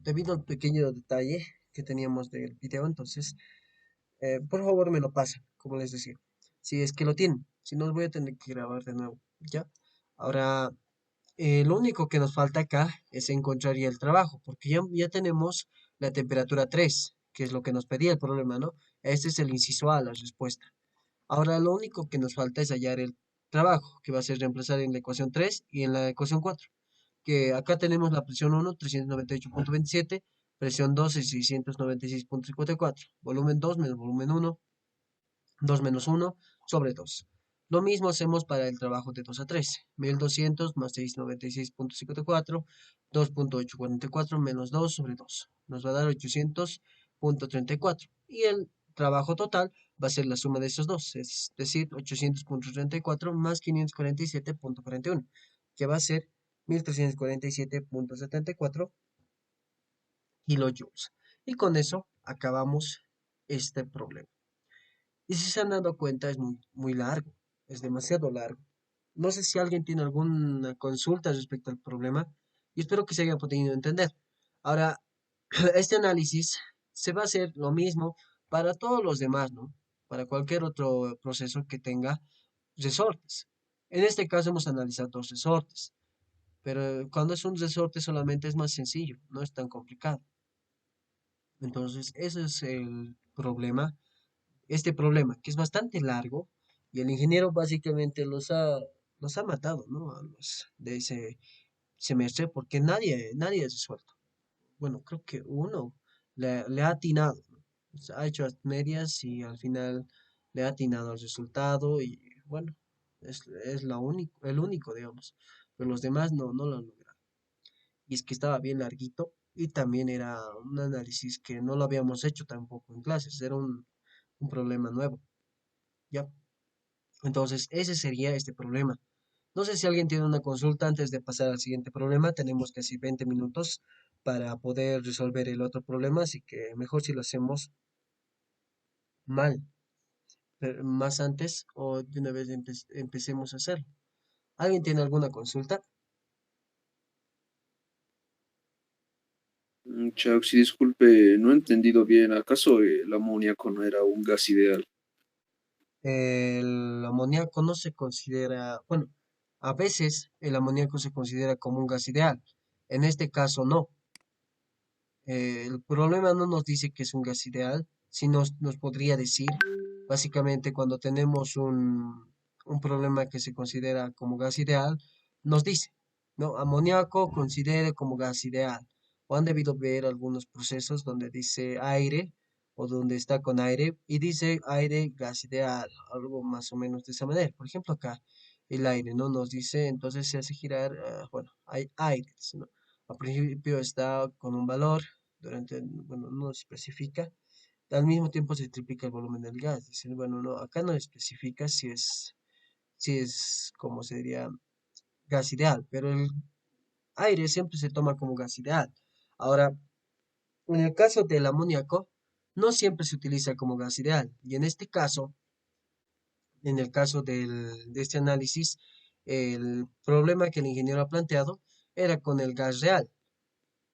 debido al pequeño detalle que teníamos del video, entonces, por favor me lo pasan, como les decía. Si es que lo tienen, si no, voy a tener que grabar de nuevo, ¿ya? Ahora, lo único que nos falta acá es encontrar ya el trabajo, porque ya tenemos la temperatura 3, que es lo que nos pedía el problema, ¿no? Este es el inciso A, la respuesta. Ahora lo único que nos falta es hallar el trabajo, que va a ser reemplazar en la ecuación 3 y en la ecuación 4, que acá tenemos la presión 1, 398,27, presión 2, 696,54, volumen 2 menos volumen 1, 2 menos 1 sobre 2. Lo mismo hacemos para el trabajo de 2 a 3. 1200 más 696,54, 2,844 menos 2 sobre 2. Nos va a dar 800,34. Y el trabajo total va a ser la suma de esos dos, es decir, 800,34 más 547,41, que va a ser 1347,74 kilojoules. Y con eso acabamos este problema. Y si se han dado cuenta, es muy largo, es demasiado largo. No sé si alguien tiene alguna consulta respecto al problema y espero que se haya podido entender. Ahora, este análisis se va a hacer lo mismo para todos los demás, ¿no? Para cualquier otro proceso que tenga resortes. En este caso hemos analizado dos resortes, pero cuando es un resorte solamente es más sencillo, no es tan complicado. Entonces, ese es el problema, este problema, que es bastante largo, y el ingeniero básicamente los ha matado, ¿no? A los de ese semestre, porque nadie ha resuelto. Bueno, creo que uno le ha atinado, ¿no? O sea, ha hecho las medias y al final le ha atinado al resultado, y bueno, es el único, digamos. Pero los demás no lo han logrado. Y es que estaba bien larguito y también era un análisis que no lo habíamos hecho tampoco en clases, era un problema nuevo, ¿ya? Entonces, ese sería este problema. No sé si alguien tiene una consulta antes de pasar al siguiente problema. Tenemos casi 20 minutos para poder resolver el otro problema, así que mejor si lo hacemos mal, más antes o de una vez empecemos a hacerlo. ¿Alguien tiene alguna consulta? Chuck, sí, disculpe, no he entendido bien. ¿Acaso el amoníaco no era un gas ideal? El amoníaco no se considera, bueno, a veces el amoníaco se considera como un gas ideal. En este caso no. El problema no nos dice que es un gas ideal, sino nos podría decir, básicamente cuando tenemos un problema que se considera como gas ideal, nos dice, ¿no? Amoníaco considere como gas ideal. O han debido ver algunos procesos donde dice aire o donde está con aire y dice aire, gas ideal, algo más o menos de esa manera. Por ejemplo, acá el aire, ¿no? Nos dice, entonces se hace girar, bueno, hay aires, ¿no? Al principio está con un valor, bueno, no se especifica, al mismo tiempo se triplica el volumen del gas. Dicen, bueno, no, acá no especifica si es como se diría gas ideal, pero el aire siempre se toma como gas ideal. Ahora, en el caso del amoníaco, no siempre se utiliza como gas ideal, y en este caso, en el caso de este análisis, el problema que el ingeniero ha planteado era con el gas real.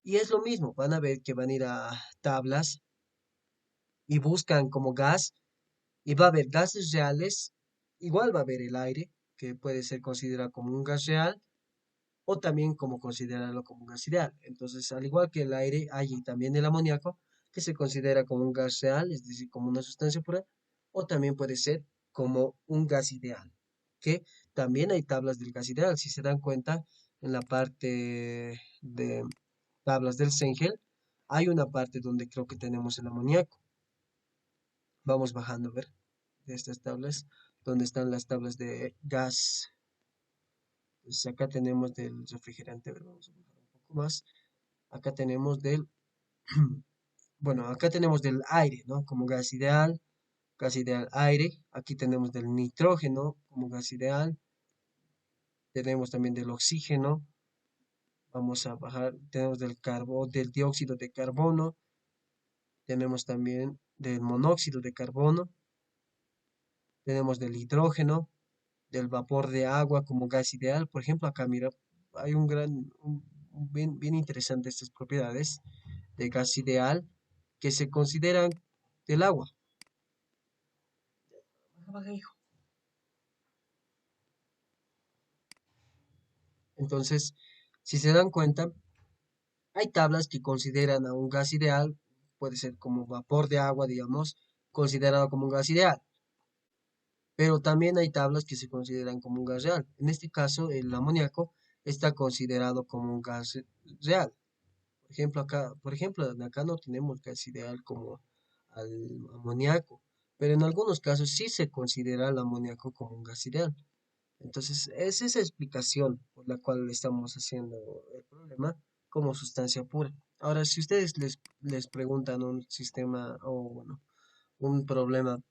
Y es lo mismo, van a ver que van a ir a tablas y buscan como gas, y va a haber gases reales, igual va a haber el aire, que puede ser considerado como un gas real, o también como considerarlo como un gas ideal. Entonces, al igual que el aire, hay también el amoníaco, que se considera como un gas real, es decir, como una sustancia pura, o también puede ser como un gas ideal, que también hay tablas del gas ideal. Si se dan cuenta, en la parte de tablas del Cengel, hay una parte donde creo que tenemos el amoníaco. Vamos bajando, a ver, de estas tablas, donde están las tablas de gas. Pues acá tenemos del refrigerante, a ver, vamos a bajar un poco más. Acá tenemos bueno, acá tenemos del aire, ¿no? Como gas ideal aire. Aquí tenemos del nitrógeno como gas ideal. Tenemos también del oxígeno. Vamos a bajar, tenemos del dióxido de carbono. Tenemos también del monóxido de carbono. Tenemos del hidrógeno, del vapor de agua como gas ideal. Por ejemplo, acá mira, hay bien interesante estas propiedades. de gas ideal que se consideran del agua. Entonces, si se dan cuenta, hay tablas que consideran a un gas ideal, puede ser como vapor de agua, digamos, considerado como un gas ideal, pero también hay tablas que se consideran como un gas real. En este caso, el amoníaco está considerado como un gas real. Por ejemplo, acá no tenemos gas ideal como al amoníaco, pero en algunos casos sí se considera el amoníaco como un gas ideal. Entonces, es esa explicación por la cual estamos haciendo el problema como sustancia pura. Ahora, si ustedes les preguntan un sistema o, bueno, un problema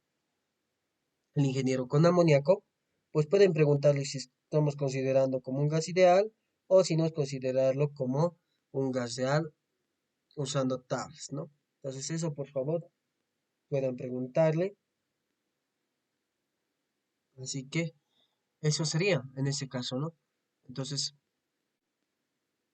al ingeniero con amoníaco, pues pueden preguntarle si estamos considerando como un gas ideal o si no es considerarlo como un gas real usando tablas, ¿no? Entonces, eso por favor puedan preguntarle. Así que eso sería en ese caso, ¿no? Entonces,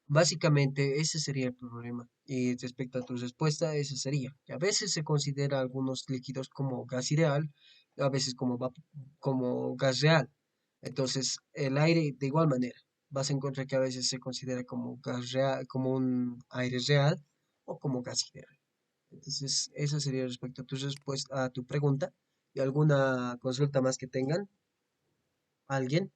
básicamente, ese sería el problema. Y respecto a tu respuesta, ese sería que a veces se considera algunos líquidos como gas ideal, a veces como gas real. Entonces, el aire, de igual manera, vas a encontrar que a veces se considera como gas real, como un aire real o como gas ideal. Entonces, eso sería respecto a tu respuesta, a tu pregunta. ¿Y alguna consulta más que tengan? ¿Alguien?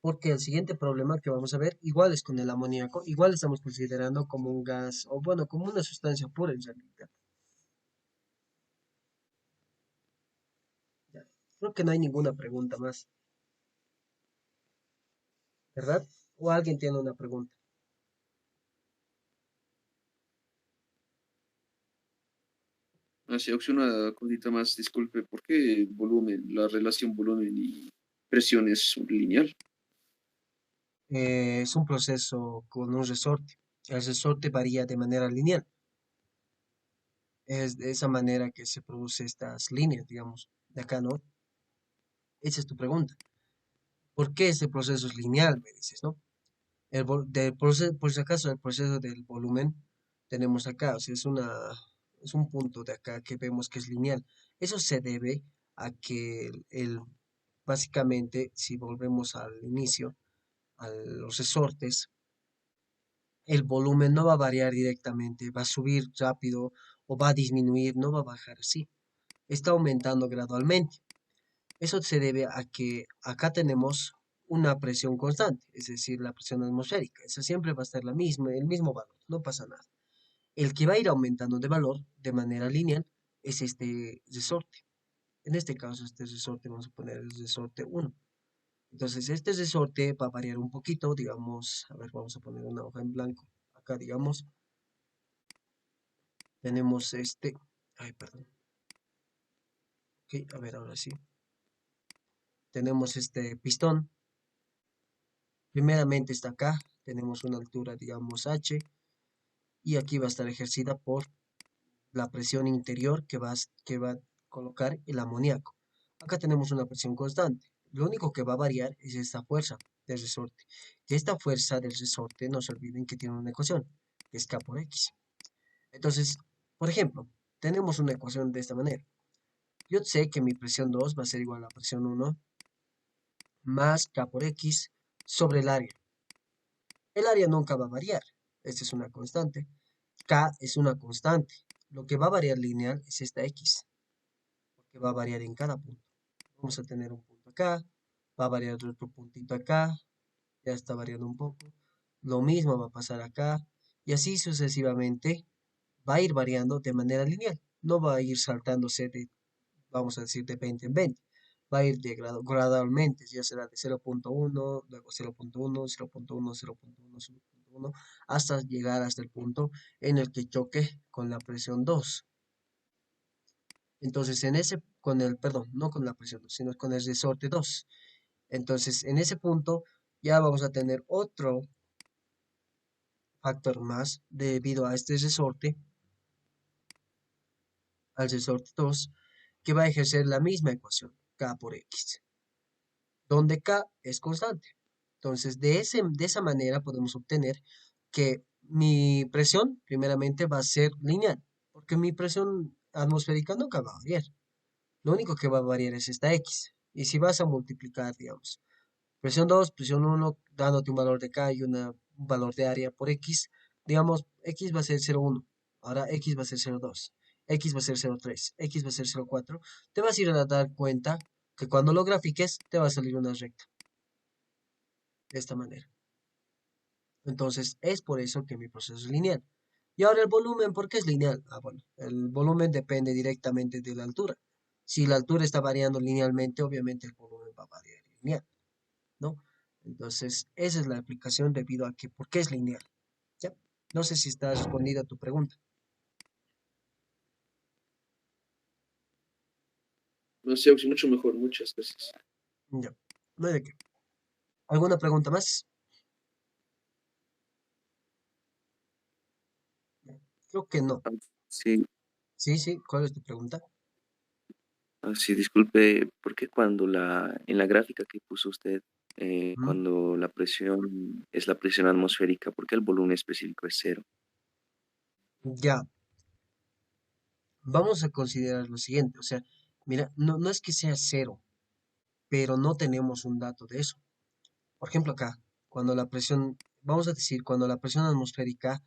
Porque el siguiente problema que vamos a ver, igual es con el amoníaco, igual estamos considerando como un gas, o bueno, como una sustancia pura en realidad. Ya, creo que no hay ninguna pregunta más, ¿verdad? ¿O alguien tiene una pregunta? Así, una cosita más, disculpe, ¿por qué volumen, la relación volumen y presión es lineal? Es un proceso con un resorte. El resorte varía de manera lineal. Es de esa manera que se producen estas líneas, digamos, de acá, ¿no? Esa es tu pregunta. ¿Por qué ese proceso es lineal? Me dices, ¿no? Por si acaso, el proceso del volumen tenemos acá, o sea, es un punto de acá que vemos que es lineal. Eso se debe a que básicamente, si volvemos al inicio, a los resortes, el volumen no va a variar directamente, va a subir rápido o va a disminuir, no va a bajar así. Está aumentando gradualmente. Eso se debe a que acá tenemos una presión constante, es decir, la presión atmosférica. Esa siempre va a estar la misma, el mismo valor, no pasa nada. El que va a ir aumentando de valor de manera lineal es este resorte. En este caso, este resorte vamos a poner el resorte 1. Entonces, este resorte va a variar un poquito, digamos, a ver, vamos a poner una hoja en blanco. Acá, digamos, tenemos ay, perdón. Ok, a ver, ahora sí. Tenemos este pistón. Primeramente está acá, tenemos una altura, digamos, H, y aquí va a estar ejercida por la presión interior que va a colocar el amoníaco. Acá tenemos una presión constante. Lo único que va a variar es esta fuerza del resorte. Que esta fuerza del resorte, no se olviden que tiene una ecuación, que es K por X. Entonces, por ejemplo, tenemos una ecuación de esta manera. Yo sé que mi presión 2 va a ser igual a la presión 1 más K por X sobre el área. El área nunca va a variar. Esta es una constante. K es una constante. Lo que va a variar lineal es esta X, porque va a variar en cada punto. Vamos a tener un punto acá, va a variar otro puntito acá, ya está variando un poco. Lo mismo va a pasar acá, y así sucesivamente va a ir variando de manera lineal. No va a ir saltándose de, vamos a decir, de 20 en 20. Va a ir gradualmente, ya será de 0.1, luego 0.1, 0.1, 0.1, 0.1, hasta llegar hasta el punto en el que choque con la presión 2. Entonces, perdón, no con la presión 2, sino con el resorte 2. Entonces, en ese punto ya vamos a tener otro factor más debido a este resorte, al resorte 2, que va a ejercer la misma ecuación, K por X, donde K es constante. Entonces, de esa manera podemos obtener que mi presión, primeramente, va a ser lineal, porque mi presión atmosférica nunca va a variar. Lo único que va a variar es esta X. Y si vas a multiplicar, digamos, presión 2 presión uno dándote un valor de K y un valor de área por X, digamos, X va a ser 0,1. Ahora X va a ser 0,2. X va a ser 0,3. X va a ser 0,4. Te vas a ir a dar cuenta que cuando lo grafiques, te va a salir una recta de esta manera. Entonces, es por eso que mi proceso es lineal. Y ahora el volumen, ¿por qué es lineal? Ah, bueno, el volumen depende directamente de la altura. Si la altura está variando linealmente, obviamente el volumen va a variar lineal, ¿no? Entonces, esa es la aplicación debido a que, ¿por qué es lineal? ¿Ya? No sé si está respondida tu pregunta. No sé, mucho mejor, muchas gracias. Ya, no hay de qué. ¿Alguna pregunta más? Creo que no. Ah, sí, Sí, sí, ¿cuál es tu pregunta? sí, disculpe, ¿por qué cuando en la gráfica que puso usted, ¿Mm? cuando la presión es la presión atmosférica, ¿por qué el volumen específico es cero? Ya, vamos a considerar lo siguiente, o sea, mira, no es que sea cero, pero no tenemos un dato de eso. Por ejemplo, acá, cuando la presión, vamos a decir, cuando la presión atmosférica,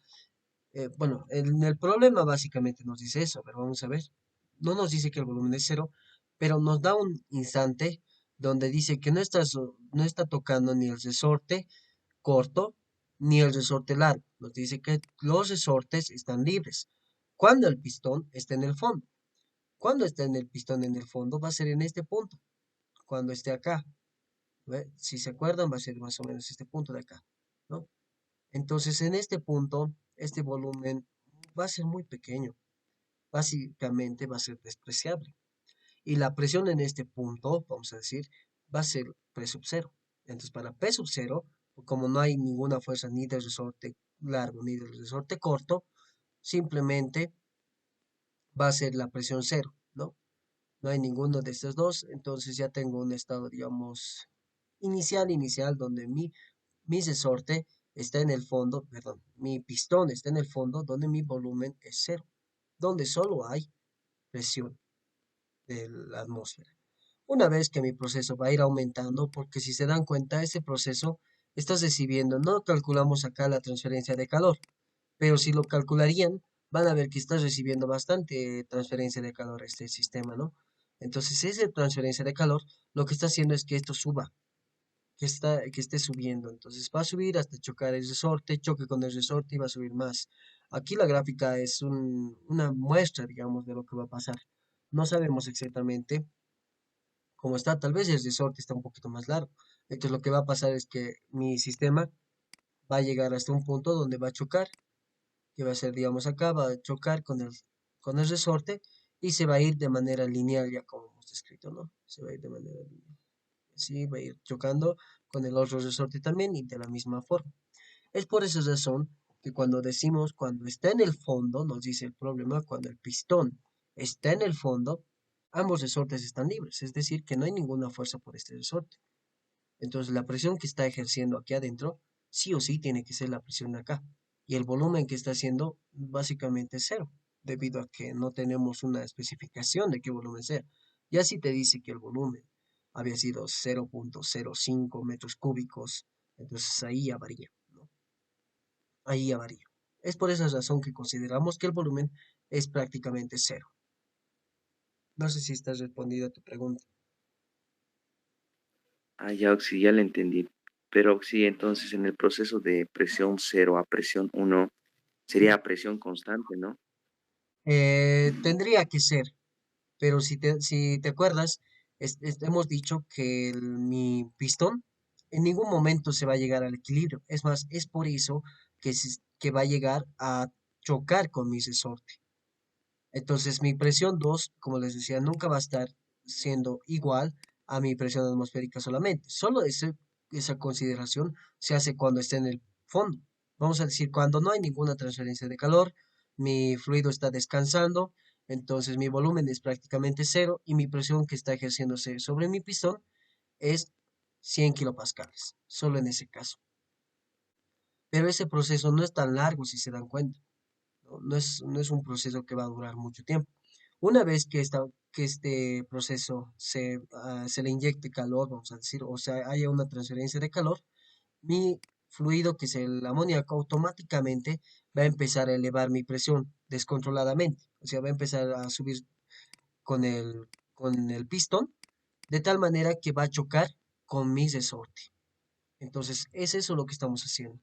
bueno, en el problema básicamente nos dice eso, pero vamos a ver, no nos dice que el volumen es cero, pero nos da un instante donde dice que no está tocando ni el resorte corto ni el resorte largo. Nos dice que los resortes están libres. Cuando el pistón está en el fondo. Cuando esté en el pistón en el fondo va a ser en este punto. Cuando esté acá, ¿ve? Si se acuerdan, va a ser más o menos este punto de acá, ¿no? Entonces, en este punto, este volumen va a ser muy pequeño. Básicamente va a ser despreciable. Y la presión en este punto, vamos a decir, va a ser P sub cero. Entonces, para P sub cero, como no hay ninguna fuerza ni del resorte largo ni del resorte corto, simplemente va a ser la presión cero, ¿no? No hay ninguno de estos dos, entonces ya tengo un estado, digamos, inicial, donde mi resorte está en el fondo, perdón, mi pistón está en el fondo, donde mi volumen es cero, donde solo hay presión de la atmósfera. Una vez que mi proceso va a ir aumentando, porque si se dan cuenta, ese proceso estás recibiendo, no calculamos acá la transferencia de calor, pero si lo calcularían, van a ver que estás recibiendo bastante transferencia de calor a este sistema, ¿no? Entonces, esa transferencia de calor lo que está haciendo es que esto suba, que esté subiendo. Entonces, va a subir hasta chocar el resorte, choque con el resorte y va a subir más. Aquí la gráfica es una muestra, digamos, de lo que va a pasar. No sabemos exactamente cómo está. Tal vez el resorte está un poquito más largo. Entonces, lo que va a pasar es que mi sistema va a llegar hasta un punto donde va a chocar que va a ser, digamos, acá, va a chocar con el resorte y se va a ir de manera lineal, ya como hemos descrito, ¿no? Se va a ir de manera lineal. Sí, va a ir chocando con el otro resorte también y de la misma forma. Es por esa razón que cuando decimos, cuando está en el fondo, nos dice el problema, cuando el pistón está en el fondo, ambos resortes están libres, es decir, que no hay ninguna fuerza por este resorte. Entonces, la presión que está ejerciendo aquí adentro, sí o sí tiene que ser la presión de acá. Y el volumen que está haciendo, básicamente es cero, debido a que no tenemos una especificación de qué volumen sea. Ya si te dice que el volumen había sido 0,05 metros cúbicos, entonces ahí ya varía, ¿no? Ahí ya varía. Es por esa razón que consideramos que el volumen es prácticamente cero. No sé si estás respondido a tu pregunta. Ah, ya, Oxy, ya le entendí. Pero Oxy, entonces en el proceso de presión cero a presión uno sería a presión constante, ¿no? Tendría que ser, pero si te acuerdas, hemos dicho que mi pistón en ningún momento se va a llegar al equilibrio. Es más, es por eso que va a llegar a chocar con mi resorte. Entonces, mi presión 2 como les decía, nunca va a estar siendo igual a mi presión atmosférica solamente. Solo esa consideración se hace cuando esté en el fondo. Vamos a decir, cuando no hay ninguna transferencia de calor, mi fluido está descansando, entonces mi volumen es prácticamente cero y mi presión que está ejerciéndose sobre mi pistón es 100 kilopascales, solo en ese caso. pero ese proceso no es tan largo si se dan cuenta, ¿no? No es un proceso que va a durar mucho tiempo. Una vez que este proceso se le inyecte calor, vamos a decir, o sea, haya una transferencia de calor, mi fluido, que es el amoníaco, automáticamente va a empezar a elevar mi presión descontroladamente. O sea, va a empezar a subir con el pistón, de tal manera que va a chocar con mi resorte. Entonces, es eso lo que estamos haciendo.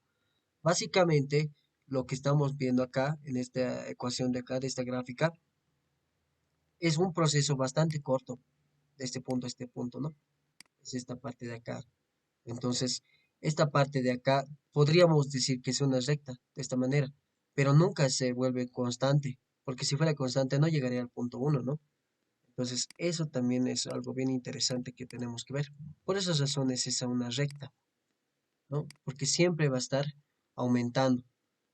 Básicamente, lo que estamos viendo acá, en esta ecuación de acá, de esta gráfica, es un proceso bastante corto, de este punto a este punto, ¿no? Es esta parte de acá. Entonces, esta parte de acá podríamos decir que es una recta de esta manera, pero nunca se vuelve constante, porque si fuera constante no llegaría al punto uno, ¿no? Entonces, eso también es algo bien interesante que tenemos que ver. Por esas razones es una recta, ¿no? Porque siempre va a estar aumentando.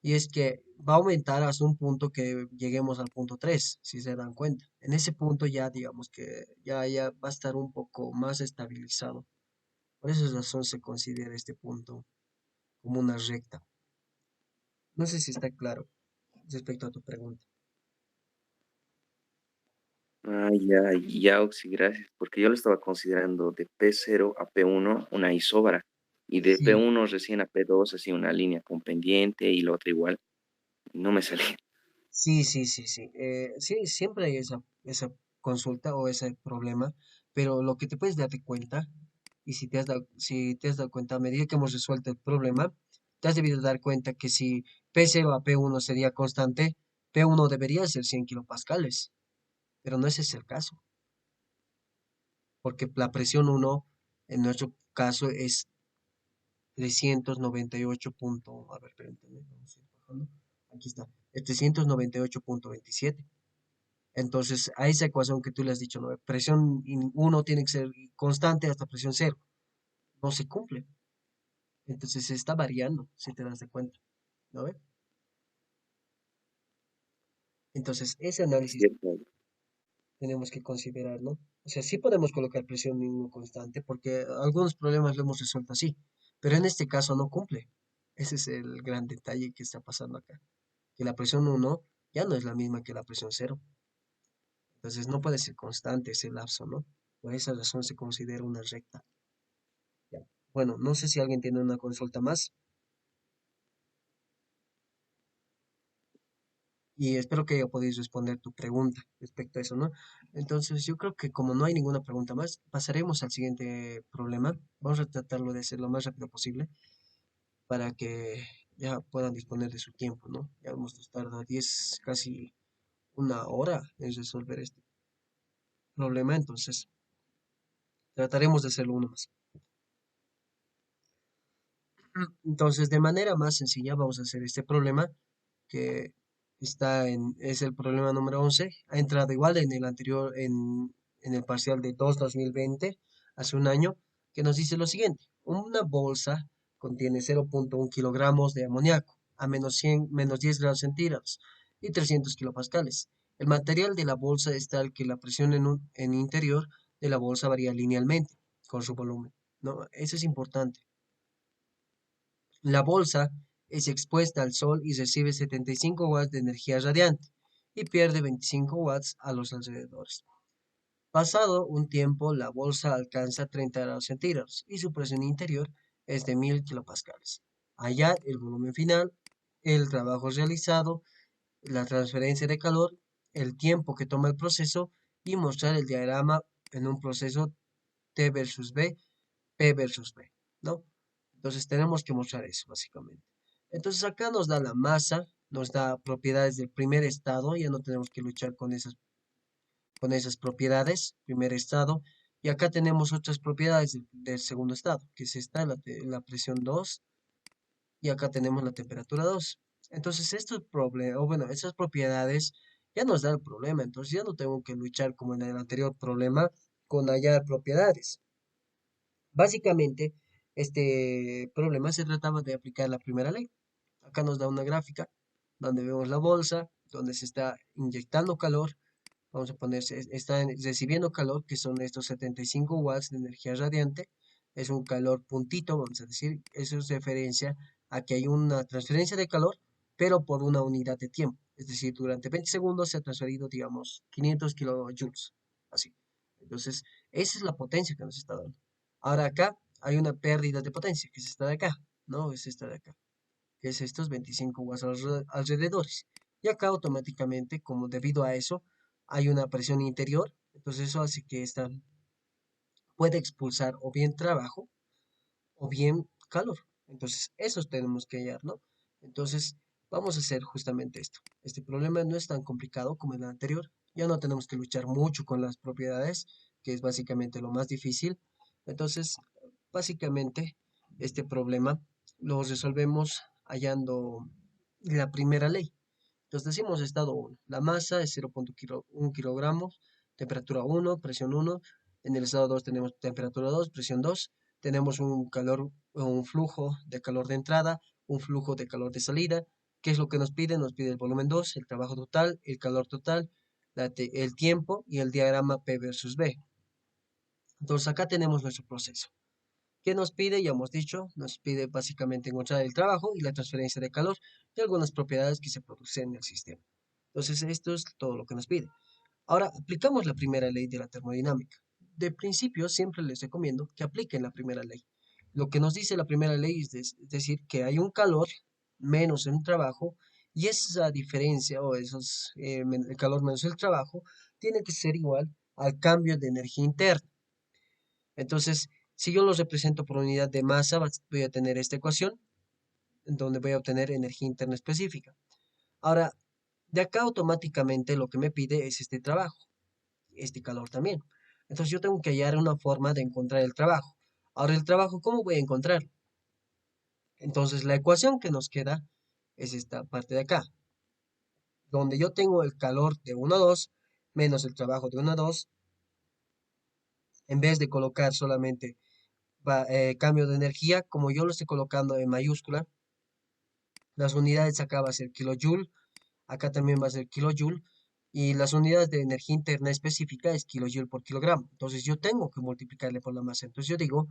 Y es que va a aumentar hasta un punto que lleguemos al punto 3 si se dan cuenta. En ese punto ya digamos que ya va a estar un poco más estabilizado. Por esa razón se considera este punto como una recta. No sé si está claro respecto a tu pregunta. Ah, ya, ya, Oxy, gracias, porque yo lo estaba considerando de P0 a P1 una isóbara y de Sí, P1 recién a P2 así una línea con pendiente y la otra igual. No me salía. sí. Sí, siempre hay esa consulta o ese problema, pero lo que te puedes darte cuenta, y si te has dado cuenta, a medida que hemos resuelto el problema, te has debido dar cuenta que si P0 a P1 sería constante, P1 debería ser 100 kilopascales, pero no ese es el caso, porque la presión 1 en nuestro caso es 398 a ver, permítame, vamos a ir bajando. Aquí está, es 398,27. Entonces, a esa ecuación que tú le has dicho, ¿no? Presión 1 tiene que ser constante hasta presión cero. No se cumple. Entonces, se está variando, si te das de cuenta, ¿no ve? Entonces, ese Es análisis cierto. tenemos que considerar, ¿no? O sea, sí podemos colocar presión en 1 constante porque algunos problemas lo hemos resuelto así, pero en este caso no cumple. Ese es el gran detalle que está pasando acá, que la presión 1 ya no es la misma que la presión cero. Entonces, no puede ser constante ese lapso, ¿no? Por esa razón se considera una recta. Ya. Bueno, no sé si alguien tiene una consulta más y espero que haya podido responder tu pregunta respecto a eso, ¿no? Entonces, yo creo que como no hay ninguna pregunta más, pasaremos al siguiente problema. Vamos a tratarlo de hacer lo más rápido posible para que ya puedan disponer de su tiempo, ¿no? Ya hemos tardado 10, casi una hora en resolver este problema, entonces trataremos de hacerlo uno más. Entonces, de manera más sencilla, vamos a hacer este problema que es el problema número 11. Ha entrado igual en el anterior, en el parcial de 2020, hace un año, que nos dice lo siguiente. Una bolsa contiene 0,1 kilogramos de amoníaco a menos 10 grados centígrados y 300 kilopascales. El material de la bolsa es tal que la presión en interior de la bolsa varía linealmente con su volumen, ¿no? Eso es importante. La bolsa es expuesta al sol y recibe 75 watts de energía radiante y pierde 25 watts a los alrededores. Pasado un tiempo, la bolsa alcanza 30 grados centígrados y su presión interior es de 1000 kilopascales. Hallar el volumen final, el trabajo realizado, la transferencia de calor, el tiempo que toma el proceso y mostrar el diagrama en un proceso T versus B, P versus B, ¿no? Entonces tenemos que mostrar eso, básicamente. Entonces acá nos da la masa, nos da propiedades del primer estado, ya no tenemos que luchar con esas propiedades, primer estado. Y acá tenemos otras propiedades del segundo estado, que es esta, la presión 2, y acá tenemos la temperatura 2. Entonces estos problemas, o bueno, esas propiedades ya nos dan el problema, entonces ya no tengo que luchar como en el anterior problema con hallar propiedades. Básicamente, este problema se trataba de aplicar la primera ley. Acá nos da una gráfica donde vemos la bolsa, donde se está inyectando calor. Vamos a poner, está recibiendo calor, que son estos 75 watts de energía radiante. Es un calor puntito, vamos a decir. Eso es referencia Aquí hay una transferencia de calor, pero por una unidad de tiempo. Es decir, durante 20 segundos se ha transferido, digamos, 500 kilojoules. Así. Entonces, esa es la potencia que nos está dando. Ahora acá hay una pérdida de potencia, que es esta de acá, ¿no? Es esta de acá, que es estos 25 watts alrededores. Y acá automáticamente, como debido a eso, hay una presión interior, entonces eso hace que esta puede expulsar o bien trabajo o bien calor. Entonces, eso tenemos que hallar, ¿no? Entonces, vamos a hacer justamente esto. Este problema no es tan complicado como el anterior. Ya no tenemos que luchar mucho con las propiedades, que es básicamente lo más difícil. Entonces, básicamente, este problema lo resolvemos hallando la primera ley. Entonces decimos estado 1. La masa es 0.1 kilogramos, temperatura 1, presión 1. En el estado 2 tenemos temperatura 2, presión 2. Tenemos un calor, un flujo de calor de entrada, un flujo de calor de salida. ¿Qué es lo que nos pide? Nos pide el volumen 2, el trabajo total, el calor total, el tiempo y el diagrama P versus B. Entonces acá tenemos nuestro proceso. ¿Qué nos pide? Ya hemos dicho, nos pide básicamente encontrar el trabajo y la transferencia de calor y algunas propiedades que se producen en el sistema. Entonces, esto es todo lo que nos pide. Ahora, aplicamos la primera ley de la termodinámica. De principio, siempre les recomiendo que apliquen la primera ley. Lo que nos dice la primera ley es decir que hay un calor menos un trabajo y esa diferencia o el calor menos el trabajo tiene que ser igual al cambio de energía interna. Entonces, si yo los represento por unidad de masa, voy a tener esta ecuación, en donde voy a obtener energía interna específica. Ahora, de acá automáticamente lo que me pide es este trabajo, este calor también. Entonces yo tengo que hallar una forma de encontrar el trabajo. Ahora, el trabajo, ¿cómo voy a encontrarlo? Entonces, la ecuación que nos queda es esta parte de acá, donde yo tengo el calor de 1 a 2 menos el trabajo de 1 a 2, en vez de colocar solamente cambio de energía, como yo lo estoy colocando en mayúscula, las unidades acá va a ser kilojoule, acá también va a ser kilojoule, y las unidades de energía interna específica es kilojoule por kilogramo. Entonces yo tengo que multiplicarle por la masa. Entonces yo digo,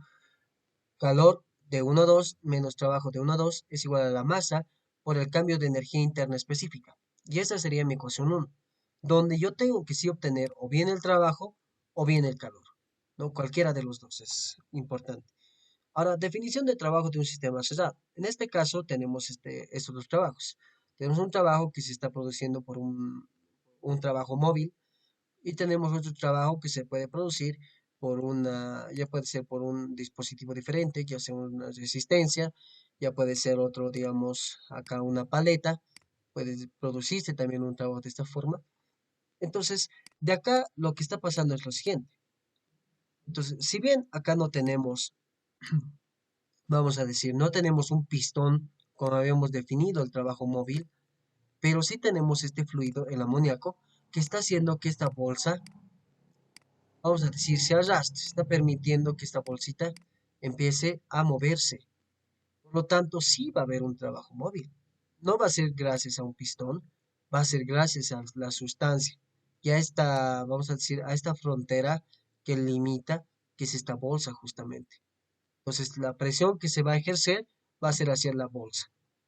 calor de 1 a 2 menos trabajo de 1 a 2 es igual a la masa por el cambio de energía interna específica. Y esa sería mi ecuación 1, donde yo tengo que sí obtener o bien el trabajo o bien el calor. ¿No? Cualquiera de los dos es importante. Ahora, definición de trabajo de un sistema cerrado. En este caso tenemos estos dos trabajos. Tenemos un trabajo que se está produciendo por un trabajo móvil y tenemos otro trabajo que se puede producir ya puede ser por un dispositivo diferente, ya sea una resistencia, ya puede ser otro, digamos, acá una paleta, puede producirse también un trabajo de esta forma. Entonces, de acá lo que está pasando es lo siguiente. Entonces, si bien acá no tenemos vamos a decir, no tenemos un pistón como habíamos definido el trabajo móvil, pero sí tenemos este fluido, el amoníaco, que está haciendo que esta bolsa, vamos a decir, se arrastre, está permitiendo que esta bolsita empiece a moverse. Por lo tanto, sí va a haber un trabajo móvil. No va a ser gracias a un pistón, va a ser gracias a la sustancia y a esta, vamos a decir, a esta frontera que limita, que es esta bolsa justamente. Entonces, la presión que se va a ejercer va a ser hacia la bolsa.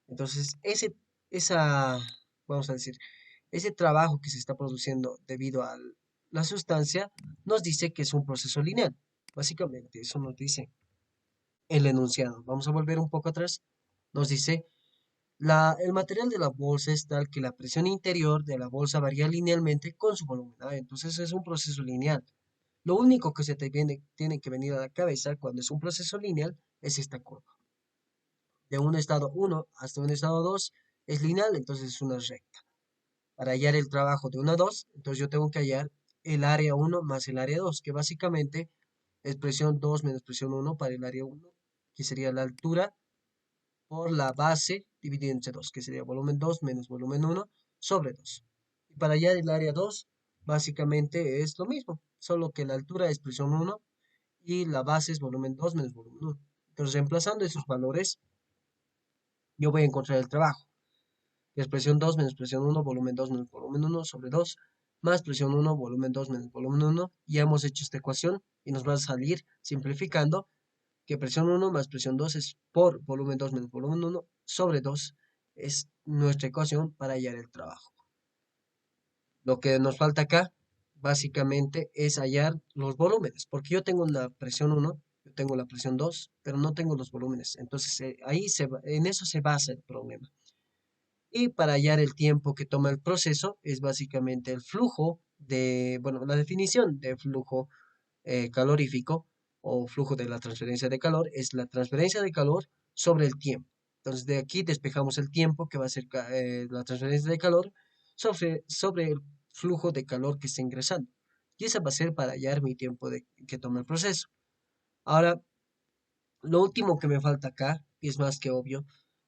Entonces, esa, vamos a decir, ese trabajo que se está produciendo debido a la sustancia nos dice que es un proceso lineal. Básicamente, eso nos dice el enunciado. Vamos a volver un poco atrás. Nos dice, el material de la bolsa es tal que la presión interior de la bolsa varía linealmente con su volumen. Entonces, es un proceso lineal. Lo único que tiene que venir a la cabeza cuando es un proceso lineal es esta curva. De un estado 1 hasta un estado 2 es lineal, entonces es una recta. Para hallar el trabajo de 1 a 2, entonces yo tengo que hallar el área 1 más el área 2, que básicamente es presión 2 menos presión 1 para el área 1, que sería la altura por la base dividido entre 2, que sería volumen 2 menos volumen 1 sobre 2. Y para hallar el área 2, básicamente es lo mismo, solo que la altura es presión 1 y la base es volumen 2 menos volumen 1. Entonces, reemplazando esos valores, yo voy a encontrar el trabajo. Es presión 2 menos presión 1, volumen 2 menos volumen 1 sobre 2, más presión 1, volumen 2 menos volumen 1. Ya hemos hecho esta ecuación y nos va a salir, simplificando, que presión 1 más presión 2 es por volumen 2 menos volumen 1 sobre 2 es nuestra ecuación para hallar el trabajo. Lo que nos falta acá, básicamente, es hallar los volúmenes, porque yo tengo la presión 1, yo tengo la presión 2, pero no tengo los volúmenes. Entonces, en eso se basa el problema. Y para hallar el tiempo que toma el proceso es básicamente el flujo bueno, la definición de flujo calorífico o flujo de la transferencia de calor es la transferencia de calor sobre el tiempo. Entonces de aquí despejamos el tiempo que va a ser la transferencia de calor sobre el flujo de calor que está ingresando. Y esa va a ser para hallar mi tiempo que toma el proceso. Ahora, lo último que me falta acá, y es más que obvio,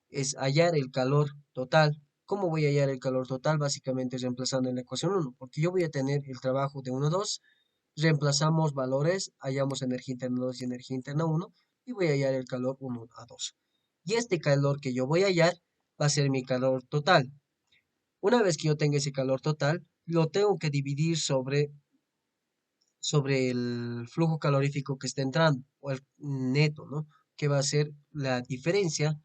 es hallar el calor total. ¿Cómo voy a hallar el calor total? Básicamente reemplazando en la ecuación 1, porque yo voy a tener el trabajo de 1, 2, reemplazamos valores, hallamos energía interna 2 y energía interna 1, y voy a hallar el calor 1 a 2. Y este calor que yo voy a hallar va a ser mi calor total. Una vez que yo tenga ese calor total, lo tengo que dividir sobre el flujo calorífico que está entrando, o el neto, ¿no? Que va a ser la diferencia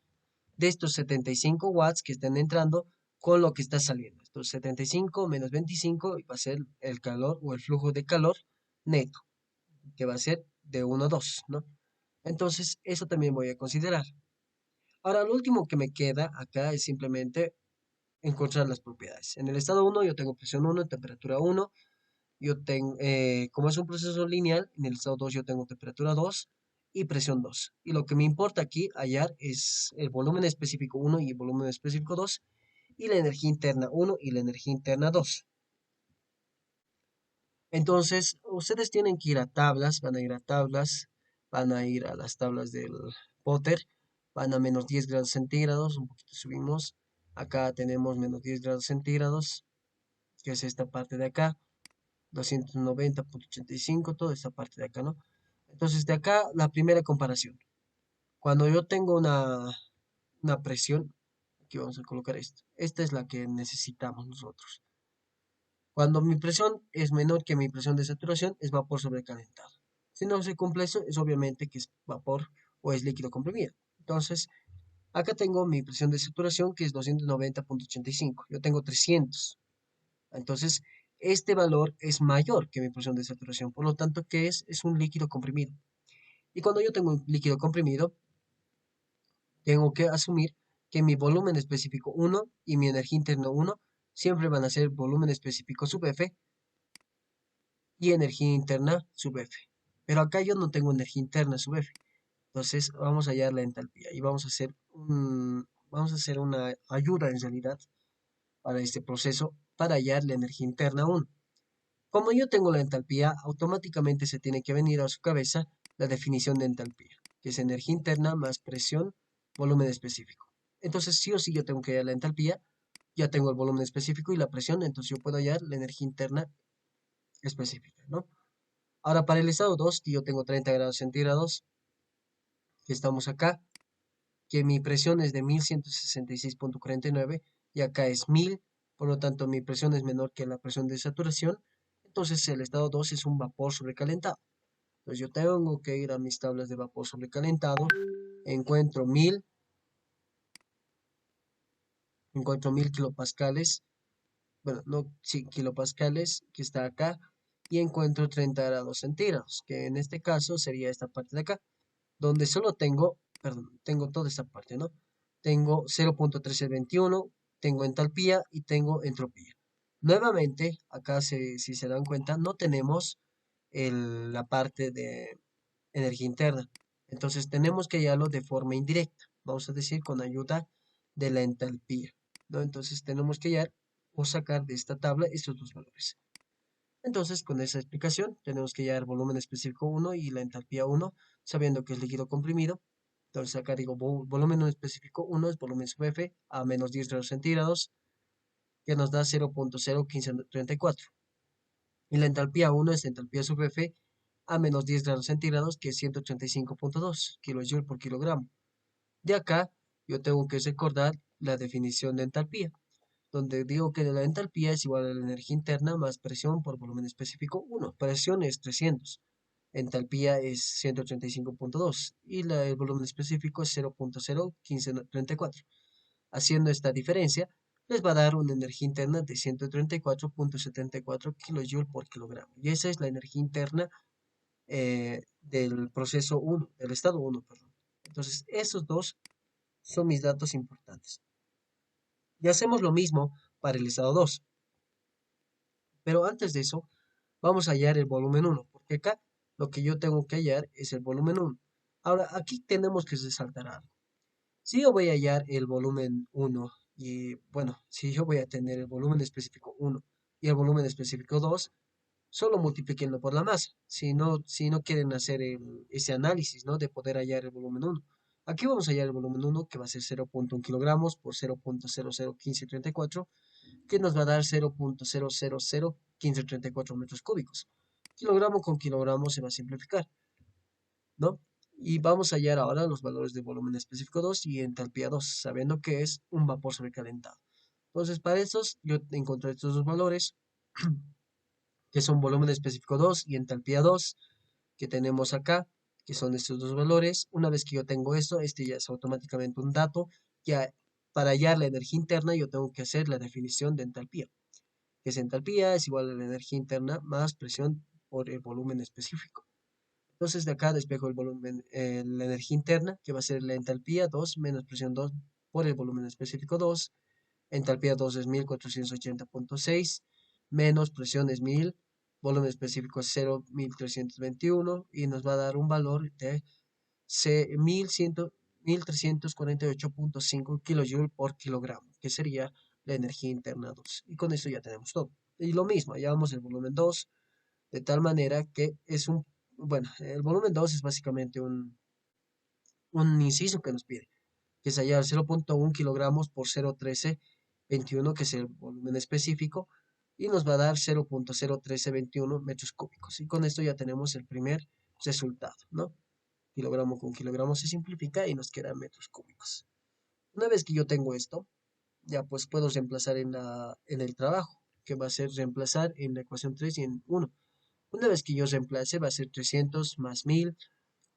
de estos 75 watts que están entrando con lo que está saliendo. Estos 75 menos 25 va a ser el calor o el flujo de calor neto, que va a ser de 1 a 2, ¿no? Entonces, eso también voy a considerar. Ahora, lo último que me queda acá es simplemente encontrar las propiedades. En el estado 1 yo tengo presión 1, temperatura 1. Como es un proceso lineal, en el estado 2 yo tengo temperatura 2 y presión 2. Y lo que me importa aquí hallar es el volumen específico 1 y el volumen específico 2 y la energía interna 1 y la energía interna 2. Entonces, ustedes tienen que ir a tablas, van a ir a tablas, van a ir a las tablas del Potter, van a menos 10 grados centígrados, un poquito subimos. Acá tenemos menos 10 grados centígrados, que es esta parte de acá. 290.85, toda esta parte de acá, ¿no? Entonces, de acá, la primera comparación. Cuando yo tengo una presión, aquí vamos a colocar esto. Esta es la que necesitamos nosotros. Cuando mi presión es menor que mi presión de saturación, es vapor sobrecalentado. Si no se cumple eso, es obviamente que es vapor o es líquido comprimido. Entonces, acá tengo mi presión de saturación, que es 290.85. Yo tengo 300. Entonces, este valor es mayor que mi presión de saturación, por lo tanto, ¿qué es? Es un líquido comprimido. Y cuando yo tengo un líquido comprimido, tengo que asumir que mi volumen específico 1 y mi energía interna 1 siempre van a ser volumen específico sub F y energía interna sub F. Pero acá yo no tengo energía interna sub F. Entonces, vamos a hallar la entalpía y vamos a hacer una ayuda en realidad para este proceso para hallar la energía interna 1. Como yo tengo la entalpía, automáticamente se tiene que venir a su cabeza la definición de entalpía, que es energía interna más presión, volumen específico. Entonces, sí o sí yo tengo que hallar la entalpía, ya tengo el volumen específico y la presión, entonces yo puedo hallar la energía interna específica, ¿no? Ahora, para el estado 2, que yo tengo 30 grados centígrados, que estamos acá, que mi presión es de 1166.49 y acá es 1000, por lo tanto mi presión es menor que la presión de saturación, entonces el estado 2 es un vapor sobrecalentado. Entonces yo tengo que ir a mis tablas de vapor sobrecalentado, encuentro 1000 kilopascales, bueno, no, sí, kilopascales, que está acá, y encuentro 30 grados centígrados, que en este caso sería esta parte de acá, donde solo tengo toda esta parte, ¿no? Tengo 0.1321, tengo entalpía y tengo entropía. Nuevamente, acá si se dan cuenta, no tenemos la parte de energía interna. Entonces tenemos que hallarlo de forma indirecta, vamos a decir con ayuda de la entalpía, ¿no? Entonces tenemos que hallar o sacar de esta tabla estos dos valores. Entonces, con esa explicación, tenemos que hallar volumen específico 1 y la entalpía 1, sabiendo que es líquido comprimido. Entonces, acá digo, volumen específico 1 es volumen sub F a menos 10 grados centígrados, que nos da 0.01534. Y la entalpía 1 es entalpía sub F a menos 10 grados centígrados, que es 185.2 kJ por kilogramo. De acá, yo tengo que recordar la definición de entalpía, donde digo que la entalpía es igual a la energía interna más presión por volumen específico 1. Presión es 300. entalpía es 135.2 y el volumen específico es 0.01534. Haciendo esta diferencia, les va a dar una energía interna de 134.74 kJ por kilogramo. Y esa es la energía interna del proceso 1, del estado 1, perdón. Entonces, esos dos son mis datos importantes. Y hacemos lo mismo para el estado 2. Pero antes de eso, vamos a hallar el volumen 1, porque acá lo que yo tengo que hallar es el volumen 1. Ahora, aquí tenemos que resaltar algo. Si yo voy a hallar el volumen 1 y, bueno, si yo voy a tener el volumen específico 1 y el volumen específico 2, solo multiplíquenlo por la masa, si no quieren hacer ese análisis, ¿no? De poder hallar el volumen 1. Aquí vamos a hallar el volumen 1, que va a ser 0.1 kilogramos por 0.001534, que nos va a dar 0.0001534 metros cúbicos. Kilogramo con kilogramo se va a simplificar, ¿no? Y vamos a hallar ahora los valores de volumen específico 2 y entalpía 2, sabiendo que es un vapor sobrecalentado. Entonces, para estos, yo encontré estos dos valores, que son volumen específico 2 y entalpía 2, que tenemos acá, que son estos dos valores. Una vez que yo tengo esto, este ya es automáticamente un dato. Ya para hallar la energía interna, yo tengo que hacer la definición de entalpía, que es entalpía es igual a la energía interna más presión por el volumen específico. Entonces de acá despejo el volumen, la energía interna, que va a ser la entalpía 2 menos presión 2 por el volumen específico 2. Entalpía 2 es 1480.6, menos presión es 1000, volumen específico es 0.1321 y nos va a dar un valor de 1348.5 kJ por kilogramo, que sería la energía interna 2. Y con esto ya tenemos todo. Y lo mismo, hallamos el volumen 2, de tal manera que es bueno, el volumen 2 es básicamente un inciso que nos pide, que es hallar 0.1 kilogramos por 0.1321, que es el volumen específico, y nos va a dar 0.01321 metros cúbicos. Y con esto ya tenemos el primer resultado, ¿no? Kilogramo con kilogramo se simplifica y nos quedan metros cúbicos. Una vez que yo tengo esto, ya pues puedo reemplazar en el trabajo, que va a ser reemplazar en la ecuación 3 y en 1. Una vez que yo reemplace, va a ser 300 más 1000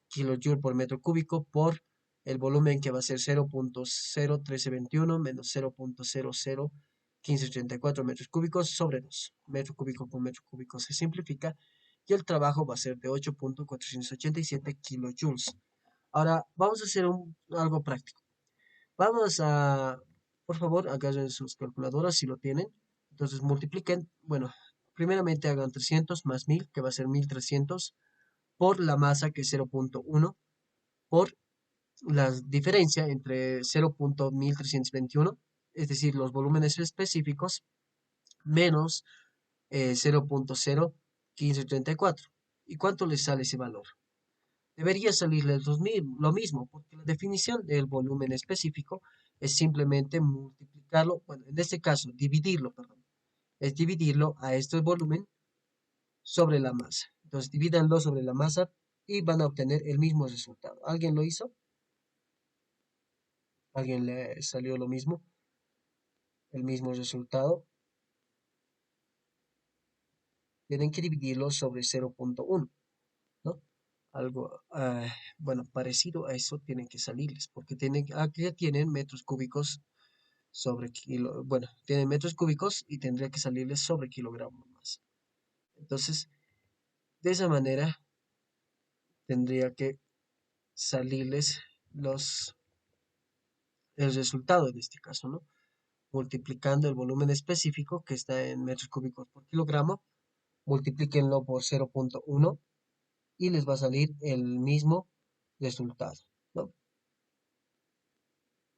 kilojoule por metro cúbico por el volumen, que va a ser 0.01321 menos 0.001534 metros cúbicos sobre 2. Metro cúbico por metro cúbico se simplifica y el trabajo va a ser de 8.487 kilojoules. Ahora vamos a hacer algo práctico. Vamos a, por favor, agarren sus calculadoras si lo tienen. Entonces multipliquen, bueno, primeramente hagan 300 más 1000, que va a ser 1300, por la masa, que es 0.1, por la diferencia entre 0.1321, es decir, los volúmenes específicos, menos 0.01534. ¿Y cuánto les sale ese valor? Debería salirles lo mismo, porque la definición del volumen específico es simplemente multiplicarlo, bueno, en este caso, dividirlo, perdón, es dividirlo a este volumen sobre la masa. Entonces, divídanlo sobre la masa y van a obtener el mismo resultado. ¿Alguien lo hizo? ¿Alguien le salió lo mismo? El mismo resultado. Tienen que dividirlo sobre 0.1, ¿no? Algo, bueno, parecido a eso tienen que salirles, porque aquí tienen metros cúbicos sobre bueno, tienen metros cúbicos y tendría que salirles sobre kilogramo más. Entonces, de esa manera tendría que salirles el resultado en este caso, ¿no? Multiplicando el volumen específico, que está en metros cúbicos por kilogramo, multiplíquenlo por 0.1 y les va a salir el mismo resultado, ¿no?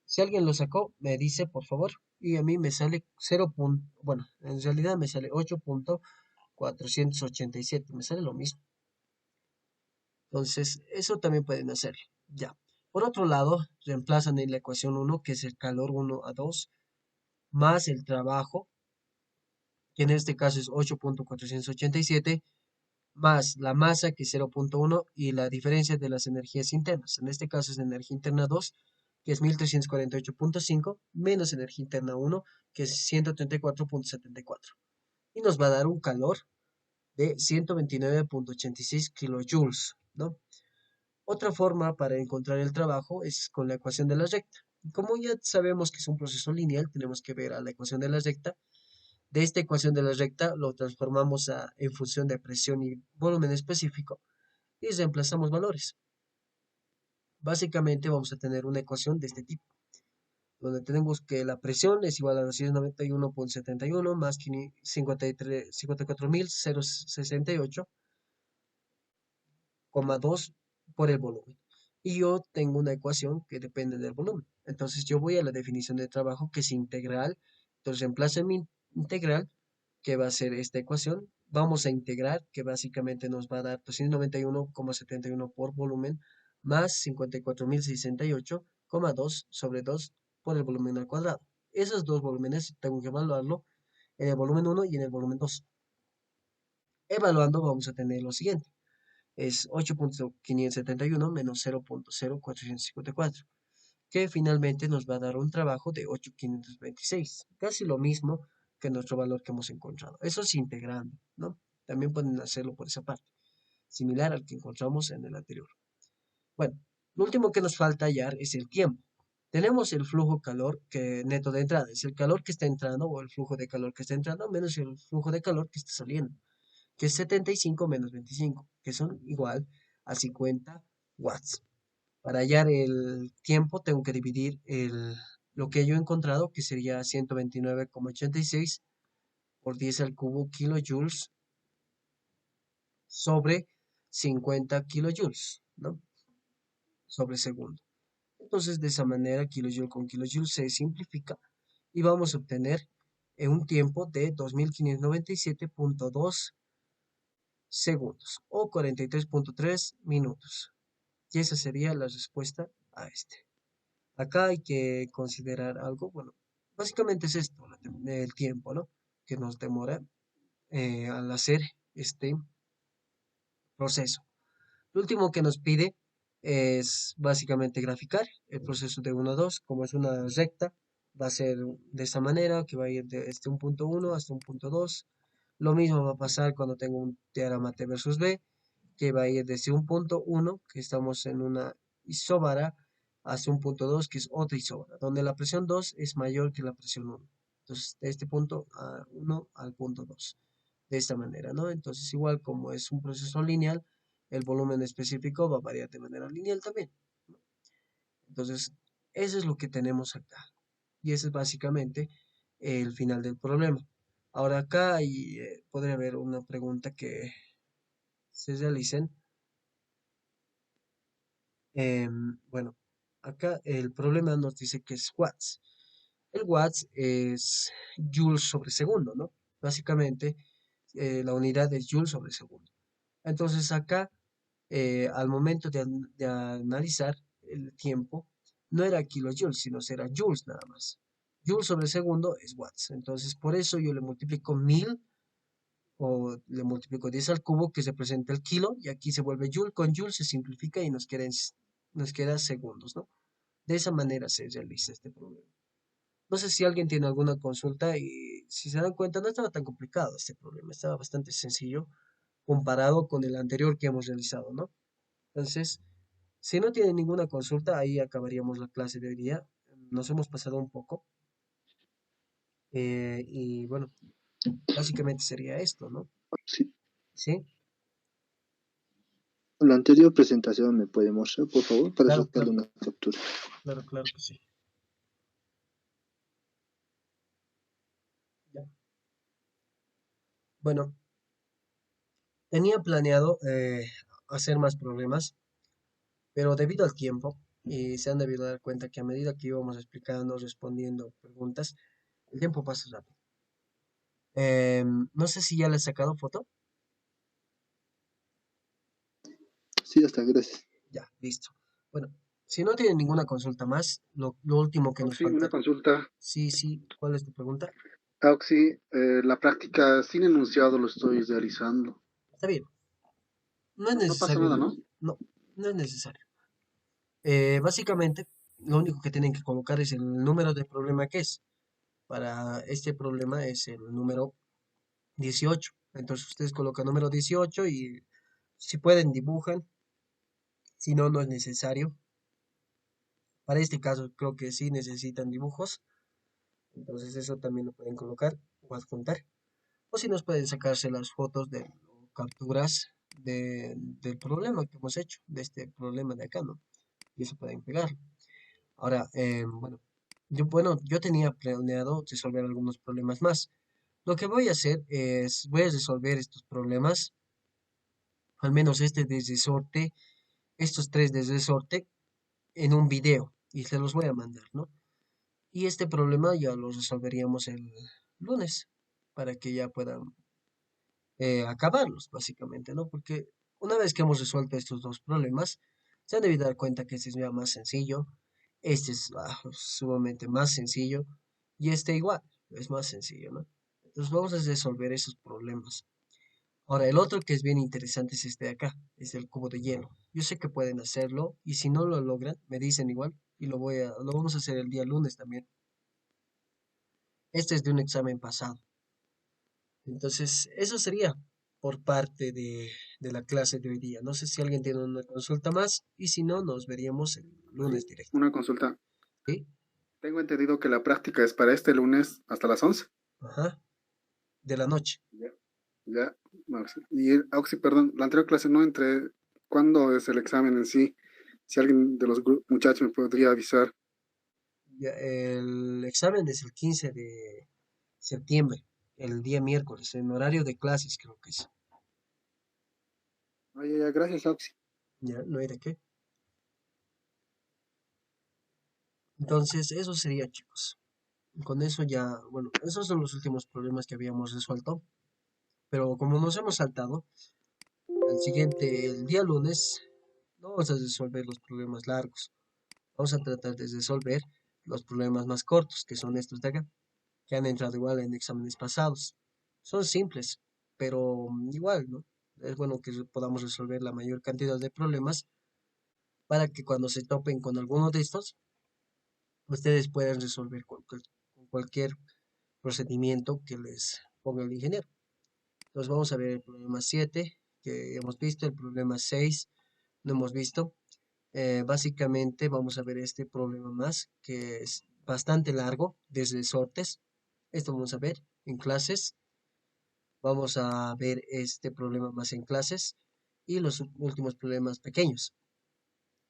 Si alguien lo sacó, me dice, por favor, y a mí me sale 0. Bueno, en realidad me sale 8.487, me sale lo mismo. Entonces, eso también pueden hacerlo. Ya. Por otro lado, reemplazan en la ecuación 1, que es el calor 1 a 2, más el trabajo, que en este caso es 8.487, más la masa, que es 0.1, y la diferencia de las energías internas. En este caso es energía interna 2, que es 1348.5, menos energía interna 1, que es 134.74. Y nos va a dar un calor de 129,86 kilojoules, ¿no? Otra forma para encontrar el trabajo es con la ecuación de la recta. Como ya sabemos que es un proceso lineal, tenemos que ver a la ecuación de la recta. De esta ecuación de la recta lo transformamos en función de presión y volumen específico y reemplazamos valores. Básicamente vamos a tener una ecuación de este tipo, donde tenemos que la presión es igual a 291,71 más 54.068,2 por el volumen. Y yo tengo una ecuación que depende del volumen. Entonces yo voy a la definición de trabajo que es integral. Entonces reemplazo en mi integral, que va a ser esta ecuación. Vamos a integrar, que básicamente nos va a dar 291,71 por volumen más 54.068,2 sobre 2 por el volumen al cuadrado. Esos dos volúmenes tengo que evaluarlo en el volumen 1 y en el volumen 2. Evaluando vamos a tener lo siguiente. Es 8,571 menos 0,0454, que finalmente nos va a dar un trabajo de 8,526, casi lo mismo que nuestro valor que hemos encontrado. Eso es integrando, ¿no? También pueden hacerlo por esa parte, similar al que encontramos en el anterior. Bueno, lo último que nos falta hallar es el tiempo. Tenemos el flujo calor que neto de entrada, es el calor que está entrando o el flujo de calor que está entrando menos el flujo de calor que está saliendo, que es 75 menos 25, que son igual a 50 watts. Para hallar el tiempo tengo que dividir lo que yo he encontrado, que sería 129,86 por 10 al cubo kilojoules sobre 50 kilojoules, ¿no? Sobre segundo. Entonces, de esa manera, kilojoule con kilojoule se simplifica y vamos a obtener un tiempo de 2597,2 segundos o 43,3 minutos. Y esa sería la respuesta a este. Acá hay que considerar algo, bueno, básicamente es esto, el tiempo, ¿no? Que nos demora al hacer este proceso. Lo último que nos pide es básicamente graficar el proceso de 1 a 2, como es una recta, va a ser de esta manera, que va a ir desde un punto 1 hasta un punto 2. Lo mismo va a pasar cuando tengo un diagrama T versus B, que va a ir desde un punto 1, que estamos en una isóbara, hasta un punto 2, que es otra isóbara, donde la presión 2 es mayor que la presión 1. Entonces, de este punto a 1 al punto 2. De esta manera, ¿no? Entonces, igual como es un proceso lineal, el volumen específico va a variar de manera lineal también, ¿no? Entonces, eso es lo que tenemos acá. Y ese es básicamente el final del problema. Ahora acá podría haber una pregunta que se realicen. Bueno, acá el problema nos dice que es watts. El watts es joules sobre segundo, ¿no? Básicamente, la unidad es joules sobre segundo. Entonces acá, al momento de analizar el tiempo, no era kilojoules, sino será joules nada más. Joules sobre segundo es watts. Entonces, por eso yo le multiplico 1000 o le multiplico 10 al cubo, que representa el kilo, y aquí se vuelve joule. Con joule se simplifica y nos queda segundos, ¿no? De esa manera se realiza este problema. No sé si alguien tiene alguna consulta y si se dan cuenta no estaba tan complicado este problema, estaba bastante sencillo comparado con el anterior que hemos realizado, ¿no? Entonces, si no tienen ninguna consulta, ahí acabaríamos la clase de hoy día. Nos hemos pasado un poco y bueno, básicamente sería esto, ¿no? Sí. Sí, La anterior presentación me puede mostrar, por favor, para claro, sacarle claro, una captura. claro, claro que sí. Ya. Bueno, tenía planeado hacer más problemas, pero debido al tiempo, y se han debido dar cuenta que a medida que íbamos explicando, respondiendo preguntas, el tiempo pasa rápido. No sé si ya le he sacado foto. Sí, hasta gracias. Ya, listo. Bueno, si no tienen ninguna consulta más, lo último que nos Oxy, falta. una consulta. Sí, sí, ¿cuál es tu pregunta? Oxy, la práctica sin enunciado lo estoy realizando. Está bien, no es No pasa necesario. nada, ¿no? No, no es necesario. Básicamente, lo único que tienen que colocar es el número de problema que es. Para este problema es el número 18. Entonces ustedes colocan número 18 y si pueden dibujan, si no, no es necesario. Para este caso creo que sí necesitan dibujos, entonces eso también lo pueden colocar o adjuntar. O si nos pueden sacarse las fotos de o capturas del problema que hemos hecho, de este problema de acá, ¿no? Y eso pueden pegarlo. Ahora, bueno, yo tenía planeado resolver algunos problemas más. Lo que voy a hacer es, voy a resolver estos problemas, al menos este de resorte, estos tres de resorte, en un video y se los voy a mandar, ¿no? Y este problema ya lo resolveríamos el lunes para que ya puedan acabarlos, básicamente, ¿no? Porque una vez que hemos resuelto estos dos problemas, se han de dar cuenta que este es ya más sencillo, este es sumamente más sencillo y este igual, es más sencillo, ¿no? Entonces vamos a resolver esos problemas. Ahora, el otro que es bien interesante es este de acá, es el cubo de hielo. Yo sé que pueden hacerlo y si no lo logran, me dicen igual y lo vamos a hacer el día lunes también. Este es de un examen pasado. Entonces, eso sería por parte de la clase de hoy día. No sé si alguien tiene una consulta más y si no, nos veríamos el lunes Sí, directo. una consulta. ¿Sí? Tengo entendido que la práctica es para este lunes hasta las 11. Ajá. De la noche. Ya. Ya. Y Auxi, perdón, la anterior clase no entré. ¿Cuándo es el examen en sí? Si alguien de los muchachos me podría avisar. Ya, el examen es el 15 de septiembre, el día miércoles, en horario de clases creo que es. Ay, ya, gracias, Auxi. Ya, no hay de qué. Entonces, eso sería, chicos. Con eso ya, bueno, esos son los últimos problemas que habíamos resuelto. Pero como nos hemos saltado, el día lunes, no vamos a resolver los problemas largos. Vamos a tratar de resolver los problemas más cortos, que son estos de acá, que han entrado igual en exámenes pasados. Son simples, pero igual, ¿no? Es bueno que podamos resolver la mayor cantidad de problemas para que cuando se topen con alguno de estos, ustedes puedan resolver con cualquier procedimiento que les ponga el ingeniero. Entonces vamos a ver el problema 7 que hemos visto, el problema 6 no hemos visto. Básicamente vamos a ver este problema más, que es bastante largo, de resortes. Esto vamos a ver en clases. Vamos a ver este problema más en clases y los últimos problemas pequeños.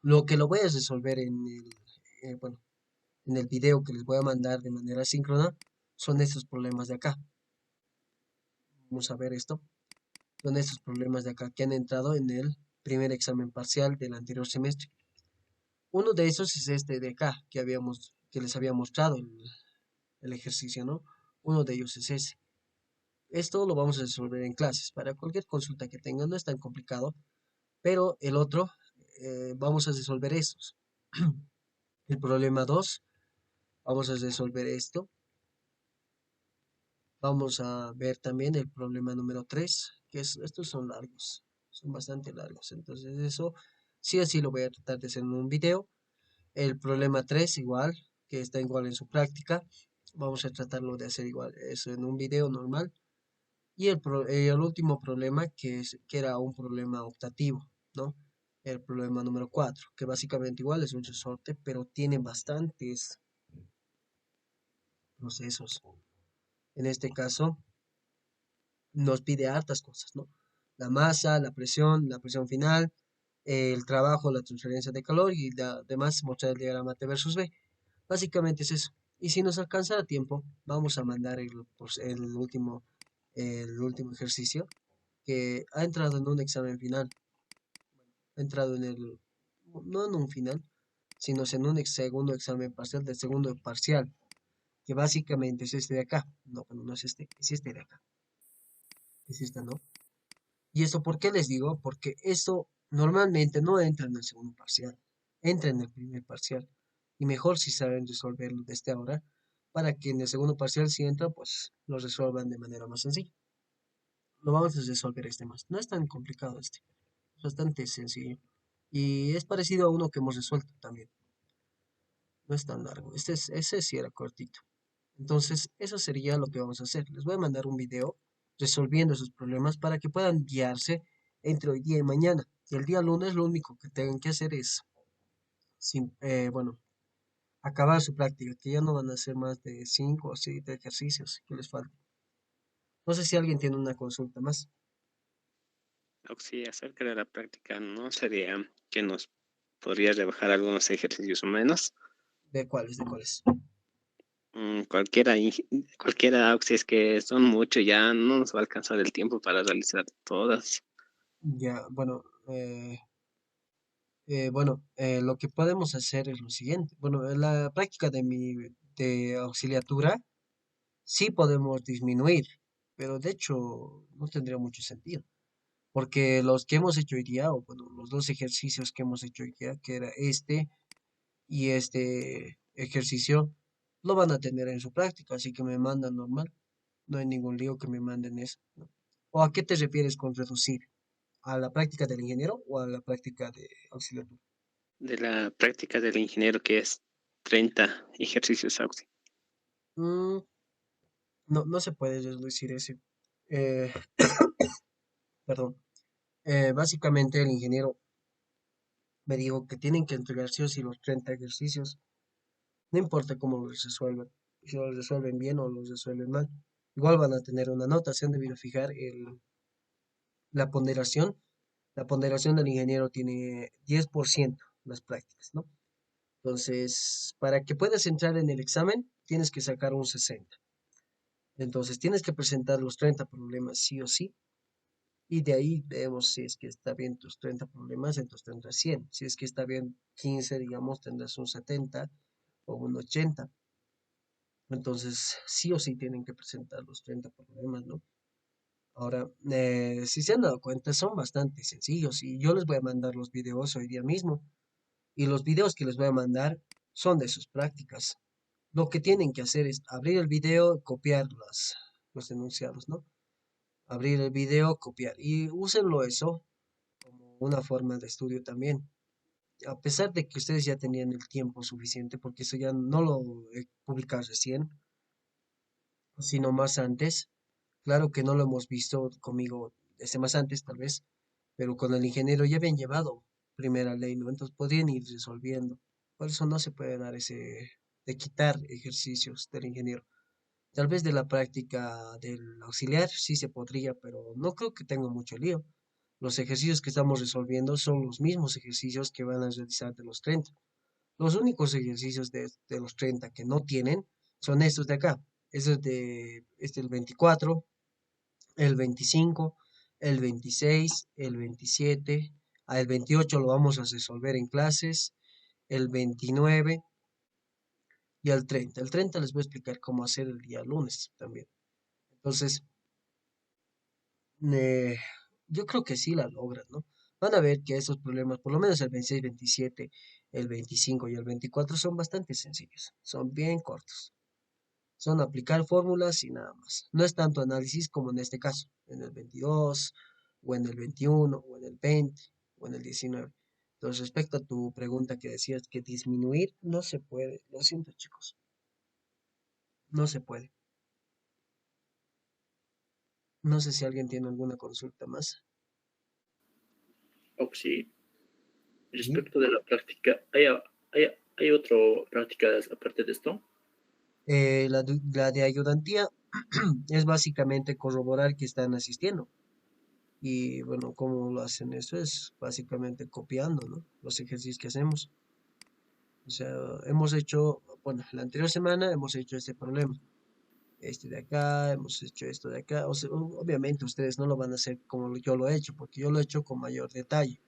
Lo que lo voy a resolver bueno, en el video que les voy a mandar de manera síncrona son estos problemas de acá. Vamos a ver esto. Son estos problemas de acá que han entrado en el primer examen parcial del anterior semestre. Uno de esos es este de acá que les había mostrado el ejercicio, ¿no? Uno de ellos es ese. Esto lo vamos a resolver en clases. Para cualquier consulta que tengan, no es tan complicado, pero el otro, vamos a resolver estos. El problema 2 vamos a resolver esto. Vamos a ver también el problema número 3 estos son largos, son bastante largos. Entonces eso sí o sí lo voy a tratar de hacer en un video. El problema 3 igual, que está igual en su práctica. Vamos a tratarlo de hacer igual, eso en un video normal. Y el último problema que era un problema optativo, ¿no? El problema número 4 que básicamente igual es un resorte, pero tiene bastantes procesos. En este caso, nos pide hartas cosas, ¿no? La masa, la presión final, el trabajo, la transferencia de calor y además mostrar el diagrama T versus B. Básicamente es eso. Y si nos alcanza a tiempo, vamos a mandar el último ejercicio que ha entrado en un examen final. Ha entrado no en un final, sino en un segundo examen parcial del segundo parcial, que básicamente es este de acá. No, bueno, no es este de acá. Es este, ¿no? ¿Y esto por qué les digo? Porque esto normalmente no entra en el segundo parcial, entra en el primer parcial. Y mejor si saben resolverlo desde ahora, para que en el segundo parcial si entra, pues lo resuelvan de manera más sencilla. Lo vamos a resolver este más. No es tan complicado este, es bastante sencillo. Y es parecido a uno que hemos resuelto también. No es tan largo. Ese sí era cortito. Entonces, eso sería lo que vamos a hacer. Les voy a mandar un video resolviendo esos problemas para que puedan guiarse entre hoy día y mañana. Y el día lunes lo único que tengan que hacer es, bueno, acabar su práctica, que ya no van a ser más de 5 o 7 ejercicios que les faltan. No sé si alguien tiene una consulta más. Sí, acerca de la práctica, ¿no sería que nos podría rebajar algunos ejercicios o menos? ¿De cuáles? ¿De cuáles? Cualquiera, cualquiera, si es que son mucho, ya no nos va a alcanzar el tiempo para realizar todas. Ya, bueno, lo que podemos hacer es lo siguiente. Bueno, en la práctica de auxiliatura sí podemos disminuir, pero de hecho no tendría mucho sentido, porque los que hemos hecho hoy día, o bueno, los dos ejercicios que hemos hecho hoy día, que era este y este ejercicio, lo van a tener en su práctica, así que me mandan normal. No hay ningún lío que me manden eso, ¿no? ¿O a qué te refieres con reducir? ¿A la práctica del ingeniero o a la práctica de auxiliatura? De la práctica del ingeniero, que es 30 ejercicios AUXI. Mm, no, no se puede reducir ese. Eh, perdón. Básicamente el ingeniero me dijo que tienen que entregar sí o sí los 30 ejercicios, no importa cómo los resuelvan, si los resuelven bien o los resuelven mal. Igual van a tener una nota, se han debido fijar la ponderación. La ponderación del ingeniero tiene 10% las prácticas, ¿no? Entonces, para que puedas entrar en el examen, tienes que sacar un 60. Entonces, tienes que presentar los 30 problemas sí o sí. Y de ahí vemos si es que está bien tus 30 problemas, entonces tendrás 100. Si es que está bien 15, digamos, tendrás un 70 o un 80. Entonces, sí o sí tienen que presentar los 30 problemas, ¿no? Ahora, si se han dado cuenta, son bastante sencillos y yo les voy a mandar los videos hoy día mismo. Y los videos que les voy a mandar son de sus prácticas. Lo que tienen que hacer es abrir el video, copiar los enunciados, ¿no? Abrir el video, copiar. Y úsenlo eso como una forma de estudio también. A pesar de que ustedes ya tenían el tiempo suficiente, porque eso ya no lo he publicado recién, sino más antes. Claro que no lo hemos visto conmigo desde más antes, tal vez, pero con el ingeniero ya habían llevado primera ley, ¿no? Entonces podrían ir resolviendo. Por eso no se puede dar ese de quitar ejercicios del ingeniero. Tal vez de la práctica del auxiliar sí se podría, pero no creo que tenga mucho lío. Los ejercicios que estamos resolviendo son los mismos ejercicios que van a realizar de los 30. Los únicos ejercicios de los 30 que no tienen son estos de acá. Estos de el 24, el 25, el 26, el 27, el 28 lo vamos a resolver en clases, el 29 y el 30. El 30 les voy a explicar cómo hacer el día lunes también. Entonces, eh, yo creo que sí la logran, ¿no? Van a ver que esos problemas, por lo menos el 26, 27, el 25 y el 24 son bastante sencillos, son bien cortos. Son aplicar fórmulas y nada más. No es tanto análisis como en este caso, en el 22 o en el 21 o en el 20 o en el 19. Entonces, respecto a tu pregunta que decías que disminuir, no se puede. Lo siento, chicos, no se puede. No sé si alguien tiene alguna consulta más. Oxi, ¿Sí? respecto de la práctica, ¿hay otra práctica aparte de esto? La de ayudantía es básicamente corroborar que están asistiendo. Y bueno, ¿cómo lo hacen eso? Es básicamente copiando, ¿no? Los ejercicios que hacemos. O sea, hemos hecho, bueno, la anterior semana hemos hecho este problema, este de acá, hemos hecho esto de acá. O sea, obviamente ustedes no lo van a hacer como yo lo he hecho, porque yo lo he hecho con mayor detalle.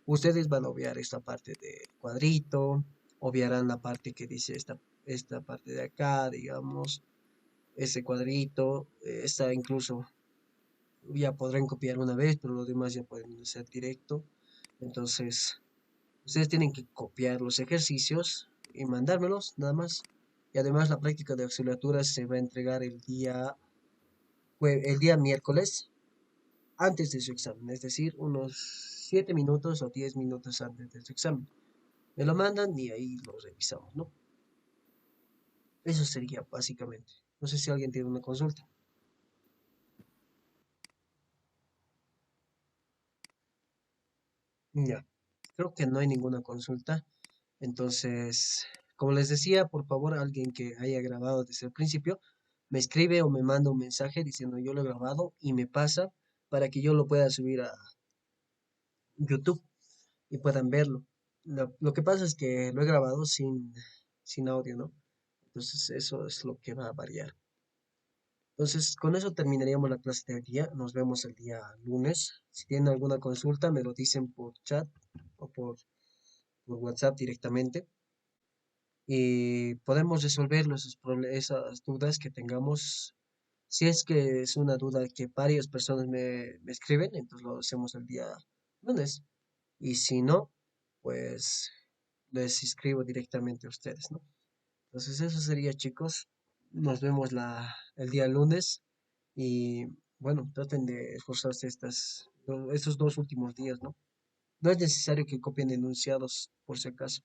Ustedes van a obviar esta parte de cuadrito, obviarán la parte que dice esta parte de acá, digamos, ese cuadrito, esta incluso ya podrán copiar una vez, pero lo demás ya pueden hacer directo. Entonces, ustedes tienen que copiar los ejercicios y mandármelos, nada más. Y además la práctica de auxiliatura se va a entregar el día miércoles antes de su examen, es decir, unos 7 minutos o 10 minutos antes de su examen. Me lo mandan y ahí lo revisamos, ¿no? Eso sería básicamente. No sé si alguien tiene una consulta. Ya, creo que no hay ninguna consulta. Entonces, como les decía, por favor, alguien que haya grabado desde el principio, me escribe o me manda un mensaje diciendo yo lo he grabado y me pasa para que yo lo pueda subir a YouTube y puedan verlo. Lo que pasa es que lo he grabado sin audio, ¿no? Entonces, eso es lo que va a variar. Entonces, con eso terminaríamos la clase de hoy día. Nos vemos el día lunes. Si tienen alguna consulta, me lo dicen por chat o por WhatsApp directamente y podemos resolver esas dudas que tengamos. Si es que es una duda que varias personas me escriben, entonces lo hacemos el día lunes. Y si no, pues les escribo directamente a ustedes, ¿no? Entonces eso sería, chicos. Nos vemos el día lunes y bueno, traten de esforzarse estos dos últimos días, ¿no? No es necesario que copien enunciados por si acaso.